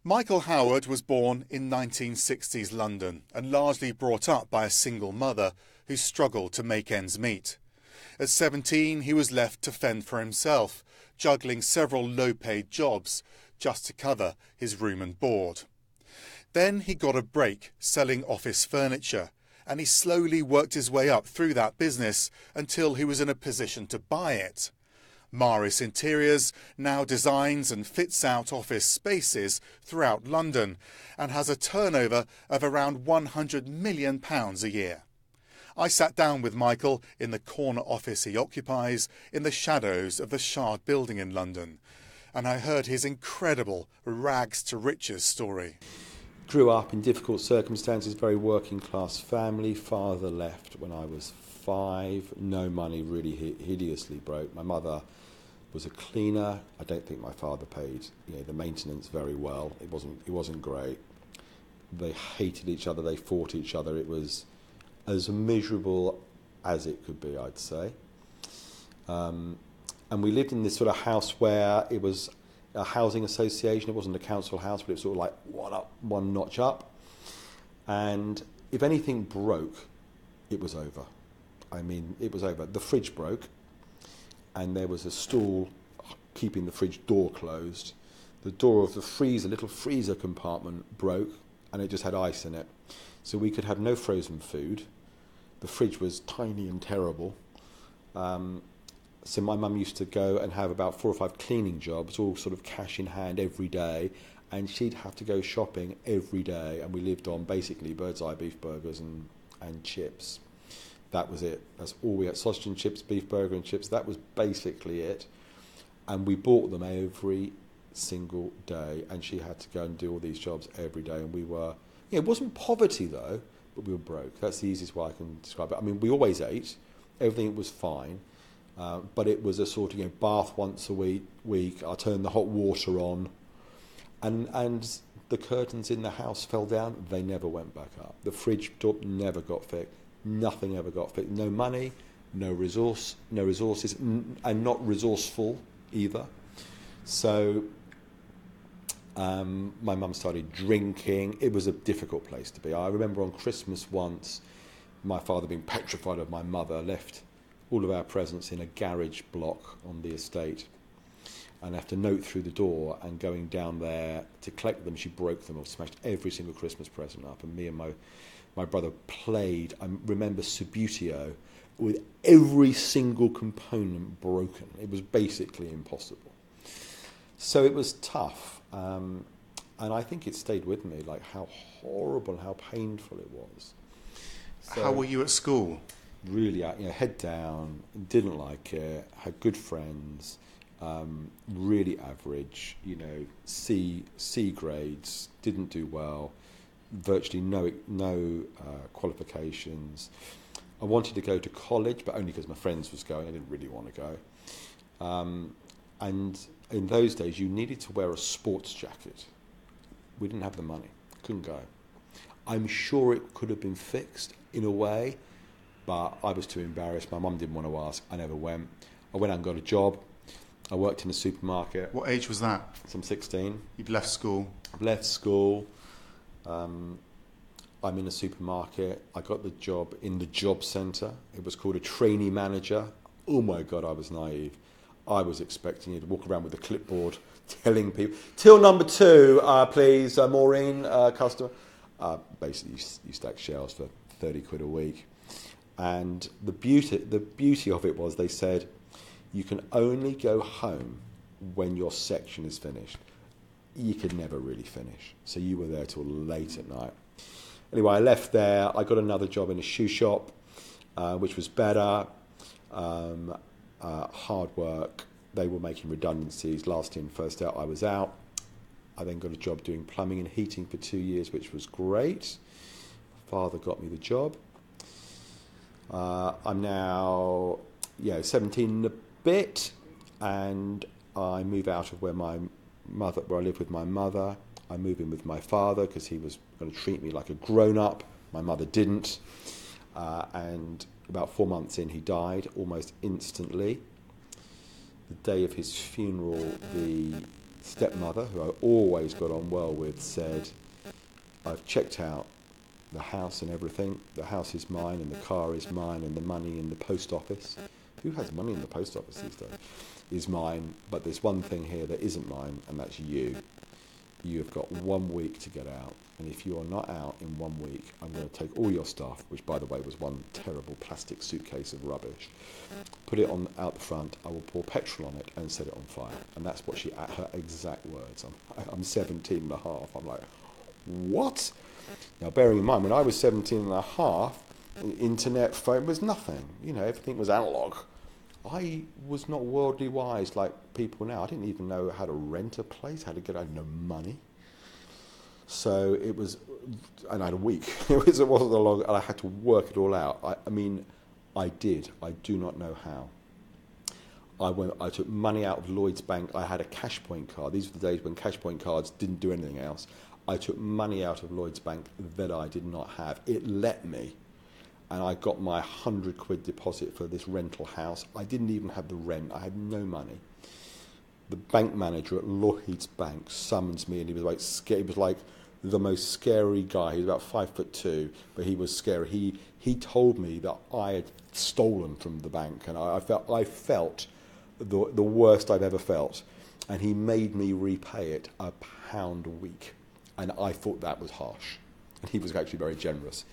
Michael Howard was born in 1960s London and largely brought up by a single mother who struggled to make ends meet. At 17, he was left to fend for himself, juggling several low-paid jobs just to cover his room and board. Then he got a break selling office furniture, and he slowly worked his way up through that business until he was in a position to buy it. Maris Interiors now designs and fits out office spaces throughout London and has a turnover of around £100 million a year. I sat down with Michael in the corner office he occupies in the shadows of the Shard building in London, and I heard his incredible rags to riches story. Grew up in difficult circumstances, very working class family. Father left when I was 5, no money, really hideously broke. My mother was a cleaner. I don't think my father paid the maintenance very well. It wasn't great. They hated each other, they fought each other. It was as miserable as it could be, I'd say. And we lived in this sort of house where it was a housing association. It wasn't a council house, but it was sort of like one notch up. And if anything broke, it was over. I mean, it was over. The fridge broke, and there was a stool keeping the fridge door closed. The door of the freezer, little freezer compartment, broke, and it just had ice in it. So we could have no frozen food. The fridge was tiny and terrible. So my mum used to go and have about 4 or 5 cleaning jobs, all sort of cash in hand every day, and she'd have to go shopping every day, and we lived on basically bird's eye beef burgers and chips. That was it. That's all we had. Sausage and chips, beef burger and chips. That was basically it. And we bought them every single day, and she had to go and do all these jobs every day. And we were, it wasn't poverty though, but we were broke. That's the easiest way I can describe it. I mean, we always ate. Everything was fine. But it was a sort of, bath once a week. I turned the hot water on. And the curtains in the house fell down. They never went back up. The fridge door never got fixed. Nothing ever got fixed. No money, no resources, and not resourceful either. So my mum started drinking. It was a difficult place to be. I remember on Christmas once, my father, being petrified of my mother, left all of our presents in a garage block on the estate, and left a note through the door, and going down there to collect them, she broke them or smashed every single Christmas present up, and me and my brother played, I remember Subutio, with every single component broken. It was basically impossible. So it was tough, and I think it stayed with me, like how horrible, how painful it was. So, how were you at school? Really, head down, didn't like it, had good friends, really average, C grades, didn't do well, virtually no qualifications. I wanted to go to college, but only because my friends was going. I didn't really want to go. And in those days, you needed to wear a sports jacket. We didn't have the money, couldn't go. I'm sure it could have been fixed in a way, but I was too embarrassed. My mum didn't want to ask. I never went. I went out and got a job. I worked in a supermarket. What age was that? I'm 16. You'd left school? I've left school. I'm in a supermarket. I got the job in the job centre. It was called a trainee manager. Oh my God, I was naive. I was expecting you to walk around with a clipboard telling people, till number 2, please, Maureen, customer. Basically, you stack shelves for 30 quid a week. And the beauty of it was, they said, you can only go home when your section is finished. You could never really finish. So you were there till late at night. Anyway, I left there. I got another job in a shoe shop, which was better. Hard work. They were making redundancies. Last in, first out, I was out. I then got a job doing plumbing and heating for 2 years, which was great. Father got me the job. I'm now 17 and a bit, and I move out of where I live with my mother. I move in with my father because he was going to treat me like a grown-up. My mother didn't. And about 4 months in, he died almost instantly. The day of his funeral, the stepmother, who I always got on well with, said, I've checked out the house and everything. The house is mine and the car is mine and the money in the post office. Who has money in the post office these days? Is mine, but there's one thing here that isn't mine, and that's you. You have got 1 week to get out, and if you are not out in 1 week, I'm going to take all your stuff, which by the way was one terrible plastic suitcase of rubbish, put it on out the front, I will pour petrol on it and set it on fire. And that's what she, at her exact words. I'm 17 and a half. I'm like, what? Now, bearing in mind, when I was 17 and a half, internet, phone was nothing. You know, everything was analog. I was not worldly wise like people now. I didn't even know how to rent a place, how to get, I had no money. So it was, and I had a week. It wasn't a long, and I had to work it all out. I mean, I did. I do not know how. I took money out of Lloyd's Bank. I had a cash point card. These were the days when cash point cards didn't do anything else. I took money out of Lloyd's Bank that I did not have. It let me. And I got my £100 deposit for this rental house. I didn't even have the rent. I had no money. The bank manager at Lloyd's Bank summons me, and he was like scared. He was like the most scary guy. He was about 5'2", but he was scary. He told me that I had stolen from the bank, and I felt the worst I've ever felt. And he made me repay it £1 a week, and I thought that was harsh. And he was actually very generous.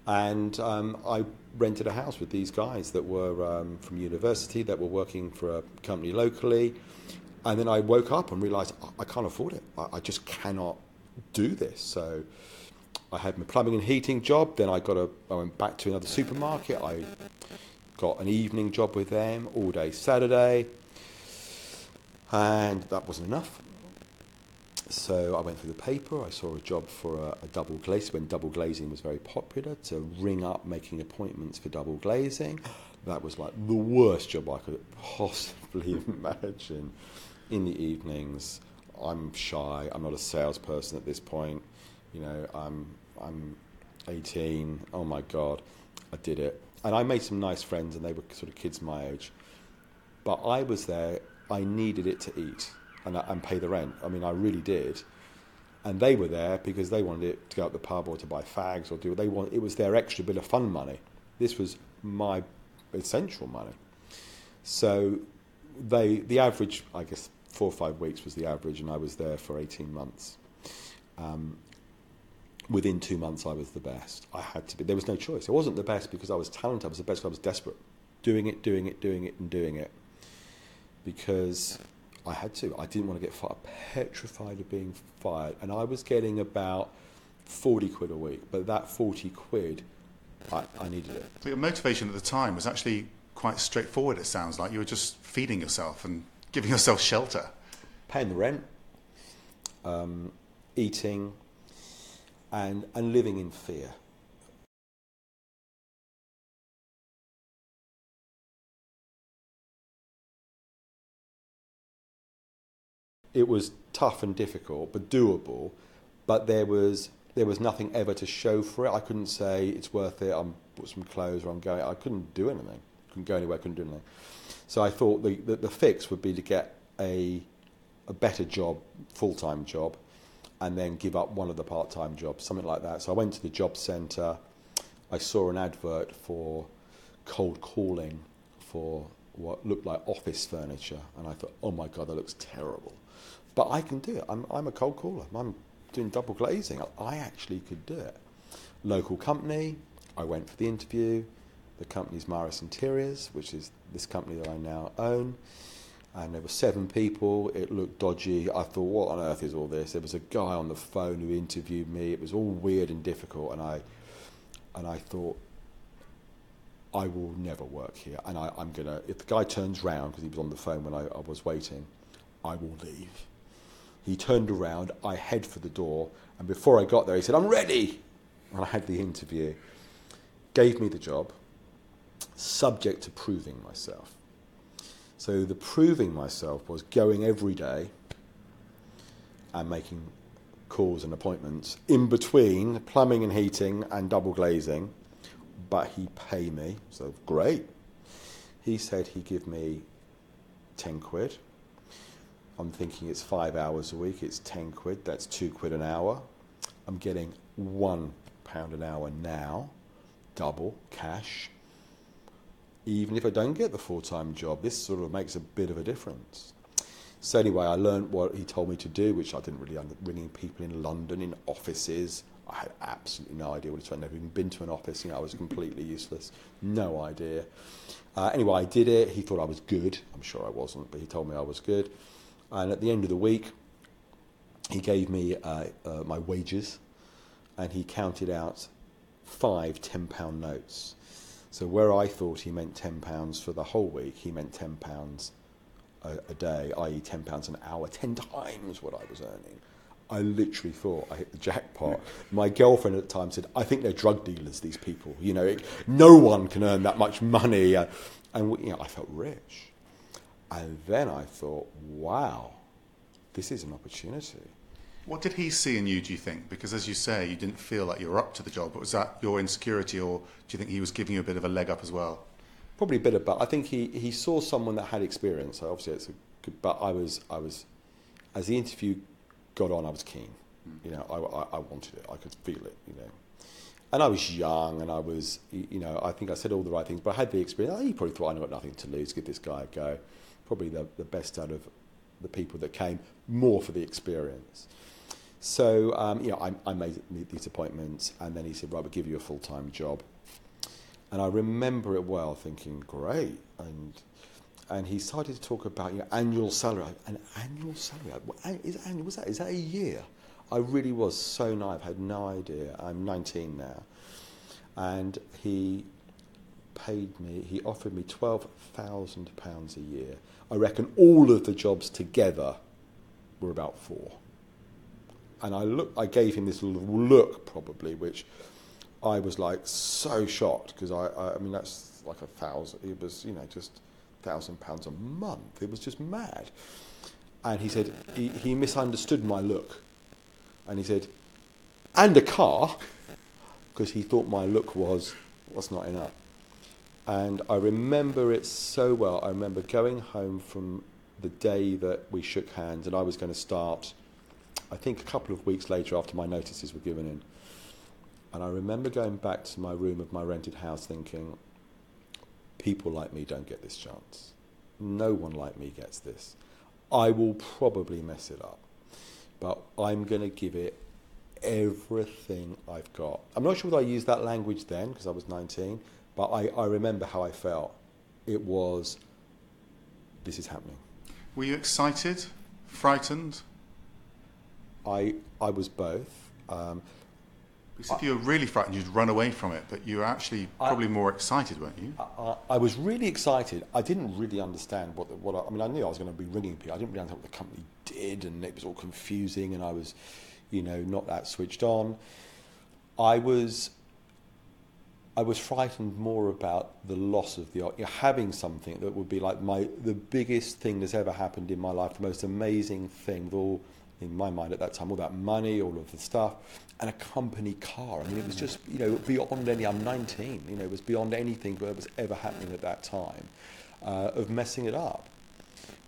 And I rented a house with these guys that were from university, that were working for a company locally. And then I woke up and realised I can't afford it. I just cannot do this. So I had my plumbing and heating job. Then I went back to another supermarket. I got an evening job with them all day Saturday. And that wasn't enough. So I went through the paper. I saw a job for a double glaze, when double glazing was very popular, to ring up making appointments for double glazing. That was like the worst job I could possibly imagine. In the evenings, I'm shy. I'm not a salesperson at this point. You know, I'm 18. Oh my God, I did it. And I made some nice friends, and they were sort of kids my age. But I was there. I needed it to eat and pay the rent. I mean, I really did. And they were there because they wanted it to go up the pub or to buy fags or do what they want. It was their extra bit of fun money. This was my essential money. So the average, I guess, 4 or 5 weeks was the average, and I was there for 18 months. Within 2 months, I was the best. I had to be. There was no choice. I wasn't the best because I was talented. I was the best because I was desperate. Doing it, and doing it. Because I had to. I didn't want to get fired. Petrified of being fired. And I was getting about 40 quid a week. But that 40 quid, I needed it. So your motivation at the time was actually quite straightforward, it sounds like. You were just feeding yourself and giving yourself shelter. Paying the rent, eating, and living in fear. It was tough and difficult, but doable. But there was nothing ever to show for it. I couldn't say it's worth it. I'm bought some clothes, or I'm going. I couldn't do anything. Couldn't go anywhere. Couldn't do anything. So I thought the fix would be to get a better job, full-time job, and then give up one of the part-time jobs, something like that. So I went to the job centre. I saw an advert for cold calling for what looked like office furniture, and I thought, oh my God, that looks terrible. But I can do it. I'm a cold caller. I'm doing double glazing. I actually could do it. Local company. I went for the interview. The company's Maris Interiors, which is this company that I now own. And there were 7 people. It looked dodgy. I thought, what on earth is all this? There was a guy on the phone who interviewed me. It was all weird and difficult. And I thought, I will never work here. And I'm going to, if the guy turns round, because he was on the phone when I was waiting, I will leave. He turned around, I head for the door, and before I got there, he said, I'm ready. And I had the interview. Gave me the job, subject to proving myself. So the proving myself was going every day and making calls and appointments in between plumbing and heating and double glazing, but he'd pay me, so great. He said he'd give me 10 quid. I'm thinking it's 5 hours a week, it's 10 quid, that's £2 an hour. I'm getting £1 an hour now, double cash. Even if I don't get the full-time job, this sort of makes a bit of a difference. So anyway, I learned what he told me to do, which I didn't really ringing people in London, in offices. I had absolutely no idea what it was. I'd never even been to an office. I was completely useless. No idea. Anyway, I did it. He thought I was good. I'm sure I wasn't, but he told me I was good. And at the end of the week, he gave me my wages, and he counted out 5 £10 notes. So where I thought he meant £10 for the whole week, he meant £10 a day, i.e. £10 an hour, 10 times what I was earning. I literally thought I hit the jackpot. My girlfriend at the time said, I think they're drug dealers, these people. No one can earn that much money. I felt rich. And then I thought, wow, this is an opportunity. What did he see in you, do you think? Because as you say, you didn't feel like you were up to the job. But was that your insecurity, or do you think he was giving you a bit of a leg up as well? Probably a bit of both. I think he saw someone that had experience. So obviously, it's a good. But I was as the interview got on, I was keen. I wanted it. I could feel it. And I was young, and I was, I think I said all the right things. But I had the experience. He probably thought, I got nothing to lose. Give this guy a go. Probably the best out of the people that came, more for the experience. So I made these appointments, and then he said, right, we'll give you a full-time job. And I remember it well, thinking, great. And he started to talk about annual salary. An annual salary? Is that a year? I really was so naive, had no idea. I'm 19 now. And he offered me £12,000 a year. I reckon all of the jobs together were about 4. And I gave him this little look, probably, which I was like so shocked, because I mean that's like 1,000. It was just £1,000 a month. It was just mad. And he said he misunderstood my look, and he said, and a car, because he thought my look was not enough. And I remember it so well. I remember going home from the day that we shook hands, and I was going to start, I think, a couple of weeks later after my notices were given in. And I remember going back to my room of my rented house thinking, people like me don't get this chance. No one like me gets this. I will probably mess it up, but I'm going to give it everything I've got. I'm not sure that I used that language then, because I was 19, but I remember how I felt. It was, this is happening. Were you excited? Frightened? I was both. Because if you were really frightened, you'd run away from it, but you were actually probably more excited, weren't you? I was really excited. I didn't really understand I mean, I knew I was going to be ringing people. I didn't really understand what the company did, and it was all confusing, and I was, not that switched on. I was frightened more about the loss of having something that would be like the biggest thing that's ever happened in my life, the most amazing thing, with all, in my mind at that time, all that money, all of the stuff, and a company car. I mean, it was just, beyond I'm 19, it was beyond anything that was ever happening at that time, of messing it up.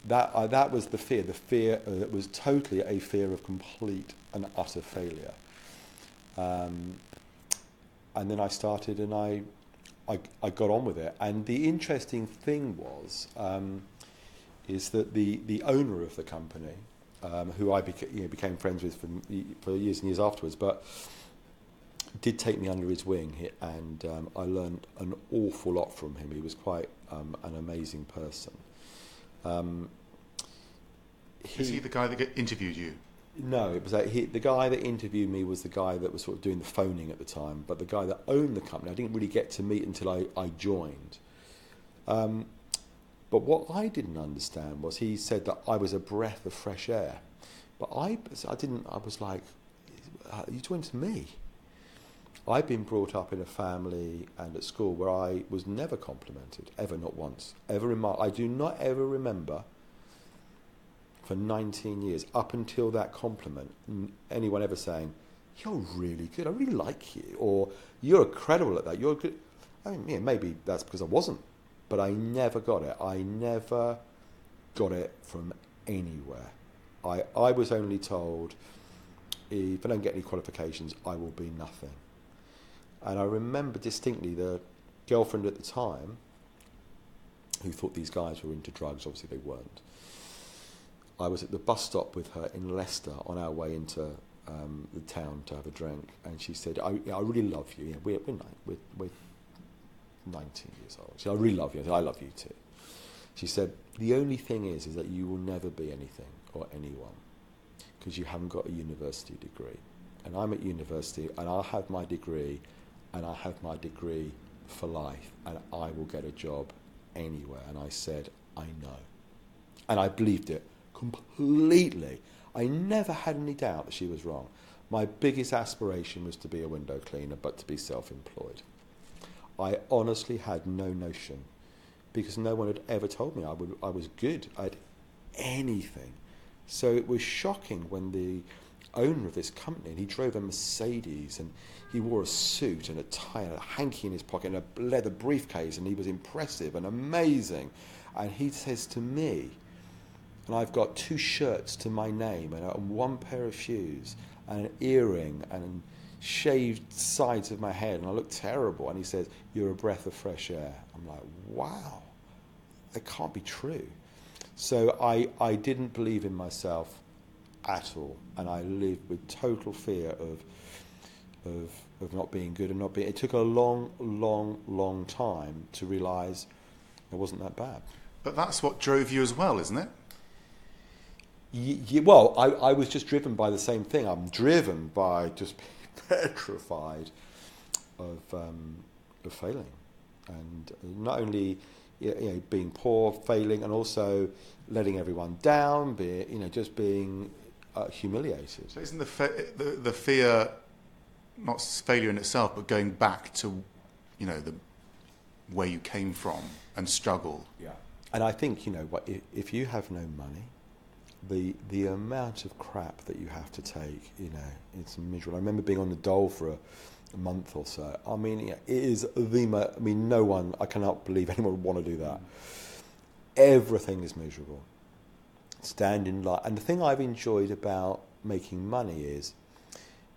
That was the fear. The fear was totally a fear of complete and utter failure. And then I started, and I got on with it. And the interesting thing was, is that the owner of the company, who I became friends with for years and years afterwards, but did take me under his wing, and I learned an awful lot from him. He was quite an amazing person. Is he the guy that interviewed you? No, it was the guy that interviewed me was the guy that was sort of doing the phoning at the time, but the guy that owned the company I didn't really get to meet until I joined. But what I didn't understand was he said that I was a breath of fresh air. But I was like, you talking to me? I've been brought up in a family and at school where I was never complimented, ever, not once. I do not ever remember, for 19 years, up until that compliment, anyone ever saying, you're really good, I really like you, or you're incredible at that, you're good. I mean, maybe that's because I wasn't. But I never got it. I never got it from anywhere. I was only told, if I don't get any qualifications, I will be nothing. And I remember distinctly the girlfriend at the time, who thought these guys were into drugs, obviously they weren't. I was at the bus stop with her in Leicester on our way into the town to have a drink, and she said, I really love you. We're 19 years old. She said, I really love you. I said, I love you too. She said, the only thing is that you will never be anything or anyone because you haven't got a university degree. And I'm at university, and I'll have my degree, and I have my degree for life, and I will get a job anywhere. And I said, I know. And I believed it completely. I never had any doubt that she was wrong. My biggest aspiration was to be a window cleaner, but to be self-employed. I honestly had no notion, because no one had ever told me I was good at anything. So it was shocking when the owner of this company, and he drove a Mercedes, and he wore a suit and a tie and a hanky in his pocket and a leather briefcase, and he was impressive and amazing. And he says to me, and I've got 2 shirts to my name and 1 pair of shoes and an earring and shaved sides of my head, and I look terrible. And he says, you're a breath of fresh air. I'm like, wow, that can't be true. So I didn't believe in myself at all, and I lived with total fear of not being good and not being. It took a long time to realise it wasn't that bad. But that's what drove you as well, isn't it? Well, I was just driven by the same thing. I'm driven by just being petrified of failing, and not only being poor, failing, and also letting everyone down, just being humiliated. So isn't the fear not failure in itself, but going back to the where you came from and struggle? Yeah, and I think if you have no money, the amount of crap that you have to take, it's miserable. I remember being on the dole for a month or so. I mean, it is no one, I cannot believe anyone would want to do that. Everything is miserable. Stand in line. And the thing I've enjoyed about making money is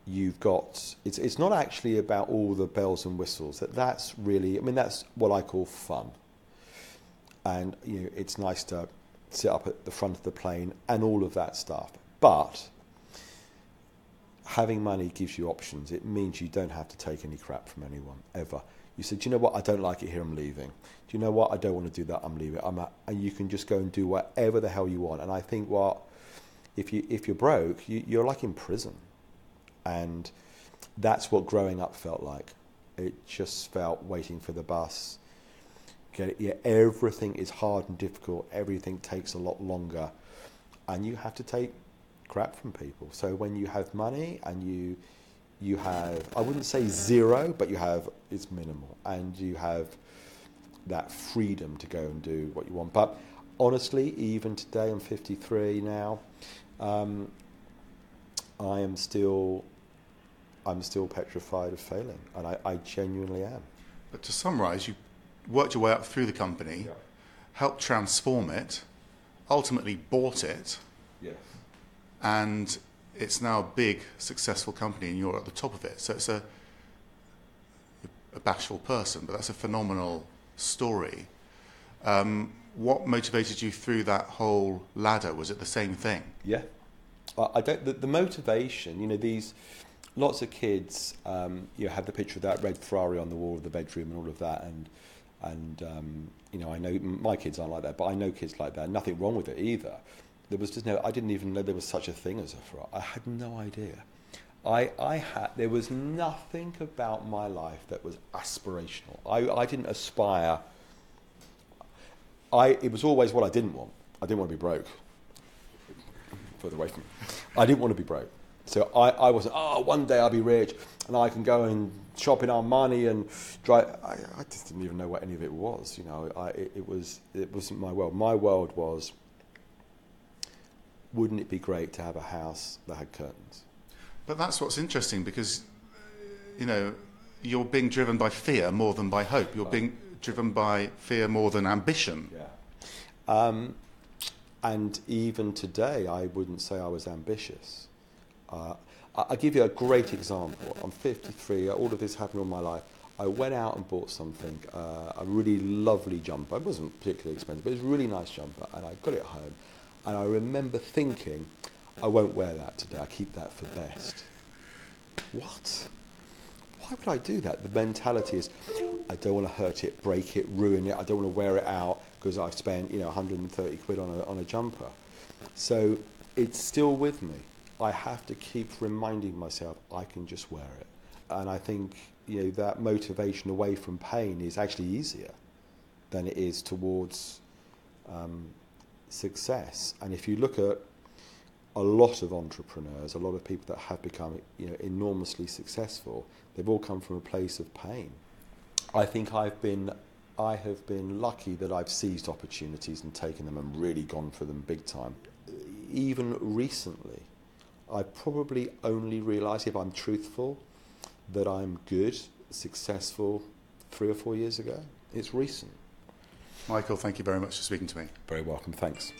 it's not actually about all the bells and whistles. That's really, that's what I call fun. And, it's nice to sit up at the front of the plane and all of that stuff. But having money gives you options. It means you don't have to take any crap from anyone, ever. You say, do you know what, I don't like it here, I'm leaving. Do you know what, I don't want to do that, I'm leaving. And you can just go and do whatever the hell you want. And I think if you're broke, you're like in prison. And that's what growing up felt like. It just felt waiting for the bus. Everything is hard and difficult. Everything takes a lot longer. And you have to take crap from people. So when you have money and you have, I wouldn't say zero, but it's minimal. And you have that freedom to go and do what you want. But honestly, even today, I'm 53 now, I'm still petrified of failing. And I genuinely am. But to summarise, you worked your way up through the company, helped transform it, ultimately bought it, and it's now a big, successful company, and you're at the top of it. So it's a bashful person, but that's a phenomenal story. What motivated you through that whole ladder? Was it the same thing? Yeah. I don't. The motivation, these lots of kids, have the picture of that red Ferrari on the wall of the bedroom and all of that, and I know my kids aren't like that, but I know kids like that. Nothing wrong with it either. There was just I didn't even know there was such a thing as a Ferrari. I had no idea. There was nothing about my life that was aspirational. I didn't aspire. It was always what I didn't want. I didn't want to be broke. Further away from me. I didn't want to be broke. So I wasn't, one day I'll be rich and I can go and shop in Armani and drive. I just didn't even know what any of it was. It wasn't my world. My world was, wouldn't it be great to have a house that had curtains? But that's what's interesting, because, you're being driven by fear more than by hope. You're being driven by fear more than ambition. Yeah. And even today, I wouldn't say I was ambitious. I'll give you a great example. I'm 53, all of this happened all my life. I went out and bought something, a really lovely jumper. It wasn't particularly expensive, but it was a really nice jumper, and I got it home. And I remember thinking, I won't wear that today, I keep that for best. What? Why would I do that? The mentality is, I don't want to hurt it, break it, ruin it, I don't want to wear it out because I've spent 130 quid on a jumper. So it's still with me. I have to keep reminding myself I can just wear it. And I think that motivation away from pain is actually easier than it is towards success. And if you look at a lot of entrepreneurs, a lot of people that have become enormously successful, they've all come from a place of pain. I think I have been lucky that I've seized opportunities and taken them and really gone for them big time. Even recently, I probably only realised, if I'm truthful, that I'm good, successful 3 or 4 years ago. It's recent. Michael, thank you very much for speaking to me. Very welcome, thanks.